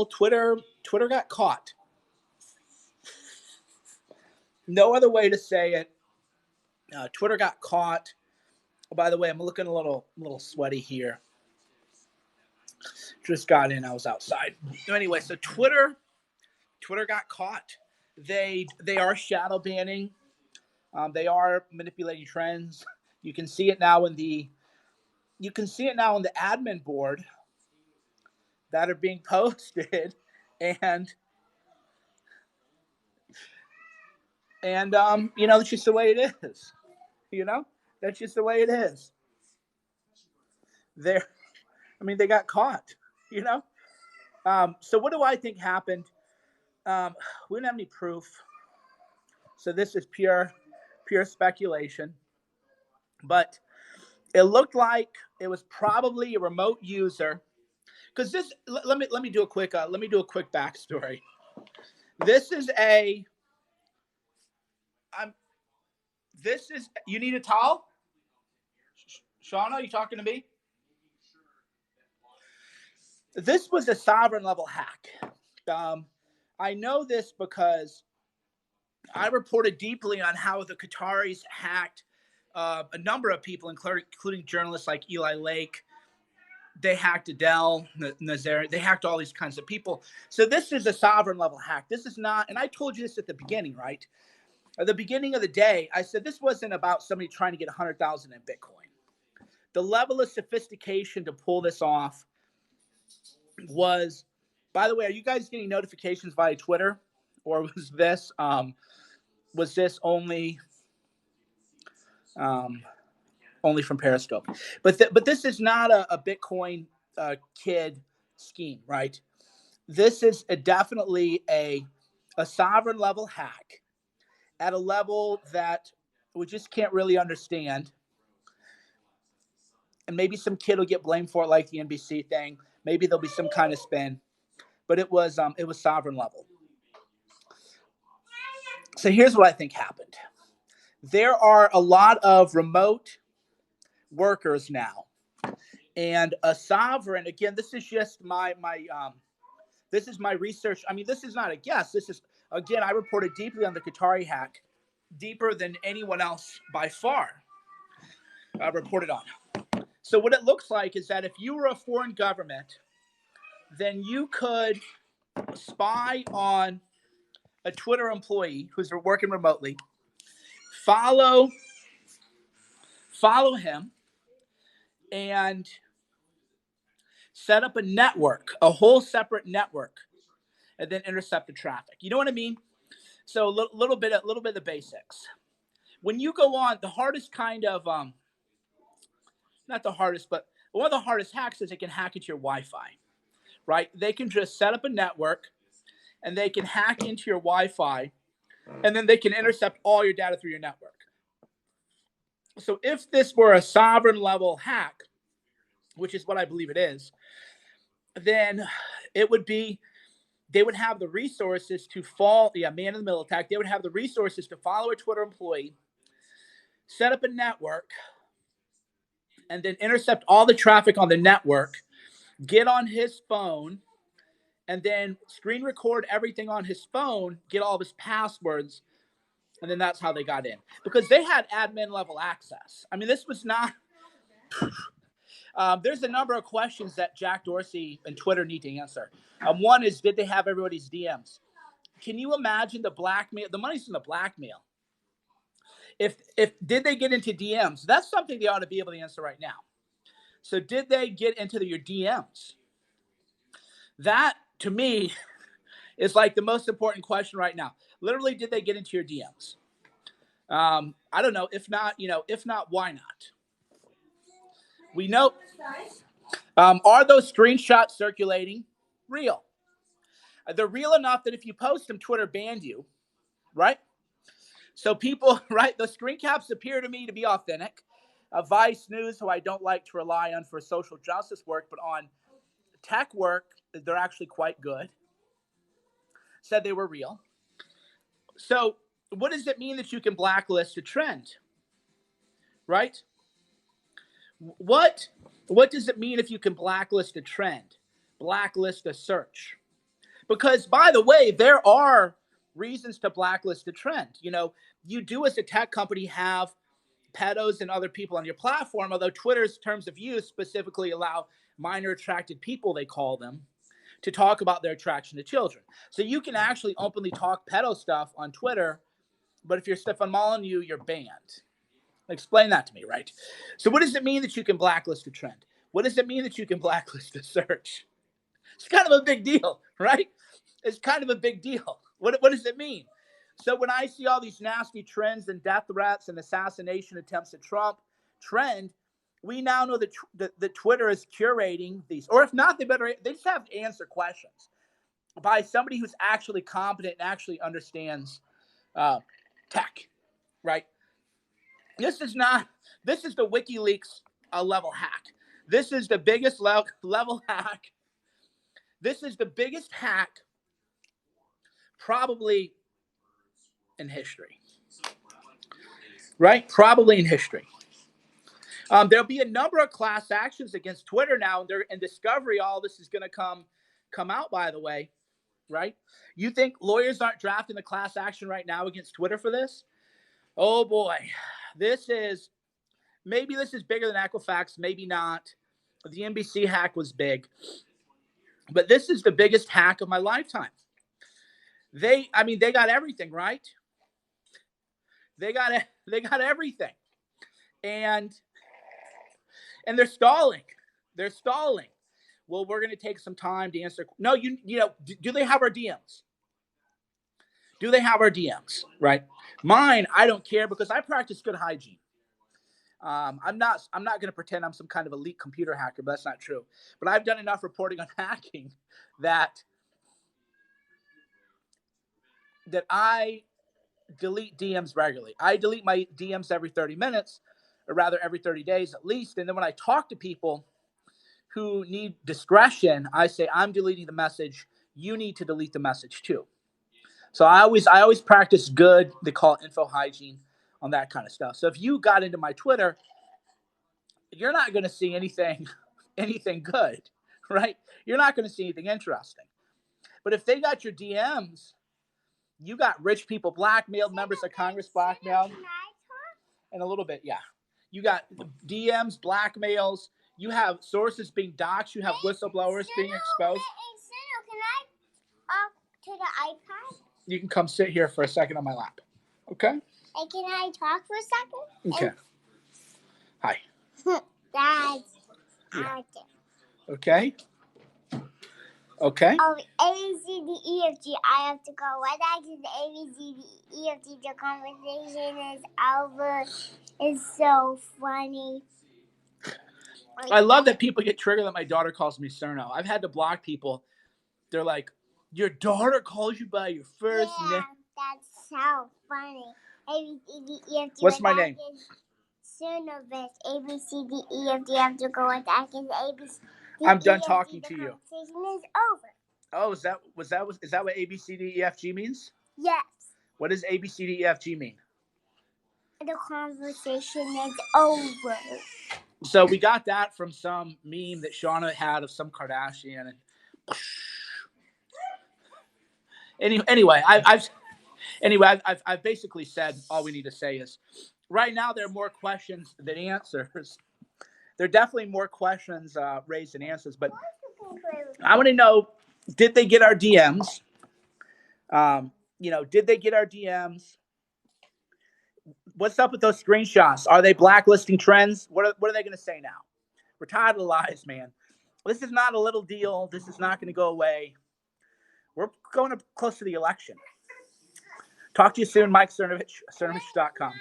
Twitter got caught. No other way to say it. Twitter got caught. Oh, by the way, I'm looking a little sweaty here. Just got in. I was outside. Anyway, so Twitter got caught. They are shadow banning. They are manipulating trends. You can see it now in the admin board that are being posted, and that's just the way it is. That's just the way it is. They got caught. You know. So what do I think happened? We don't have any proof, so this is pure speculation. But it looked like it was probably a remote user, because this. Let me do a quick backstory. This is a. This is. You need a towel? Shauna, are you talking to me? This was a sovereign level hack. I know this because I reported deeply on how the Qataris hacked a number of people, including journalists like Eli Lake. They hacked Adele, Nazar. They hacked all these kinds of people. So this is a sovereign level hack. This is not, and I told you this at the beginning, right? At the beginning of the day, I said this wasn't about somebody trying to get 100,000 in Bitcoin. The level of sophistication to pull this off was, by the way, are you guys getting notifications via Twitter, or was this only from Periscope? But this is not a Bitcoin kid scheme, right? This is definitely a sovereign level hack at a level that we just can't really understand. And maybe some kid will get blamed for it, like the NBC thing. Maybe there'll be some kind of spin, but it was sovereign level. So here's what I think happened. There are a lot of remote workers now, and a sovereign. Again, this is just my this is my research. I mean, this is not a guess. This is, again, I reported deeply on the Qatari hack, deeper than anyone else by far reported on. So what it looks like is that if you were a foreign government, then you could spy on a Twitter employee who's working remotely, follow him, and set up a network, a whole separate network, and then intercept the traffic. You know what I mean? So a little bit of the basics. When you go on, the hardest kind of not the hardest, but one of the hardest hacks is it can hack into your Wi-Fi, right? They can just set up a network, and they can hack into your Wi-Fi, and then they can intercept all your data through your network. So if this were a sovereign level hack, which is what I believe it is, then it would be, they would have the resources to man in the middle attack. They would have the resources to follow a Twitter employee, set up a network, and then intercept all the traffic on the network, get on his phone, and then screen record everything on his phone, get all of his passwords, and then that's how they got in. Because they had admin level access. I mean, this was not... there's a number of questions that Jack Dorsey and Twitter need to answer. One is, did they have everybody's DMs? Can you imagine the blackmail? The money's from the blackmail. If did they get into DMs? That's something they ought to be able to answer right now. So did they get into your DMs? That, to me, is like the most important question right now. Literally, did they get into your DMs? I don't know. If not, why not? We know. Are those screenshots circulating real? They're real enough that if you post them, Twitter banned you, right? So people, right, the screen caps appear to me to be authentic. Vice News, who I don't like to rely on for social justice work, but on tech work, they're actually quite good, said they were real. So what does it mean that you can blacklist a trend, right? What does it mean if you can blacklist a trend, blacklist a search? Because, by the way, there are reasons to blacklist a trend. You know, you do as a tech company have pedos and other people on your platform, although Twitter's terms of use specifically allow minor attracted people, they call them, to talk about their attraction to children. So you can actually openly talk pedo stuff on Twitter, but if you're Stefan Molyneux, you're banned. Explain that to me, right? So what does it mean that you can blacklist a trend? What does it mean that you can blacklist a search? It's kind of a big deal, right? It's kind of a big deal. What does it mean? So when I see all these nasty trends and death threats and assassination attempts at Trump trend, we now know that Twitter is curating these, or if not, they just have to answer questions by somebody who's actually competent and actually understands tech, right? This is the WikiLeaks level hack. This is the biggest level hack. This is the biggest hack probably in history, right? Probably in history. There'll be a number of class actions against Twitter now, and discovery. All this is going to come out, by the way, right? You think lawyers aren't drafting the class action right now against Twitter for this? Oh boy, this is bigger than Equifax, maybe not. The NBC hack was big, but this is the biggest hack of my lifetime. They got everything, right? They got everything, and they're stalling. They're stalling. Well, we're going to take some time to answer. No, do they have our DMs? Do they have our DMs? Right? Mine, I don't care because I practice good hygiene. I'm not going to pretend I'm some kind of elite computer hacker, but that's not true. But I've done enough reporting on hacking that I delete DMs regularly. I delete my DMs every 30 minutes, or rather every 30 days at least. And then when I talk to people who need discretion, I say, I'm deleting the message. You need to delete the message too. So I always practice good. They call it info hygiene on that kind of stuff. So if you got into my Twitter, you're not going to see anything good, right? You're not going to see anything interesting. But if they got your DMs, you got rich people blackmailed, members of Congress blackmailed, and a little bit, yeah. You got DMs, blackmails. You have sources being doxxed. You have whistleblowers being exposed. Can I to the iPad? You can come sit here for a second on my lap. Okay? Hey, can I talk for a second? Okay. Hi. Dad. Yeah. Okay. Okay. Oh, A, B, C, D, E, F, G. I have to go. What is the A, B, C, D, E, F, G? The conversation is over. It's so funny. I love that people get triggered that my daughter calls me Cerno. I've had to block people. They're like, your daughter calls you by your first name. That's so funny. A, B, C, D, E, F, G. What's my name? Cernovich. A, B, C, D, E, F, G. I have to go. What is A, B, C, D, I'm done E, F, G. talking to you. The conversation is over. Oh, is that what A, B, C, D, E, F, G means? Yes. What does A, B, C, D, E, F, G mean? The conversation is over. So we got that from some meme that Shauna had of some Kardashian. And anyway, I've basically said all we need to say is right now there are more questions than answers. There are definitely more questions raised than answers, but I want to know, did they get our DMs? Did they get our DMs? What's up with those screenshots? Are they blacklisting trends? What are they going to say now? We're tired of the lies, man. This is not a little deal. This is not going to go away. We're going up close to the election. Talk to you soon, Mike Cernovich, Cernovich.com.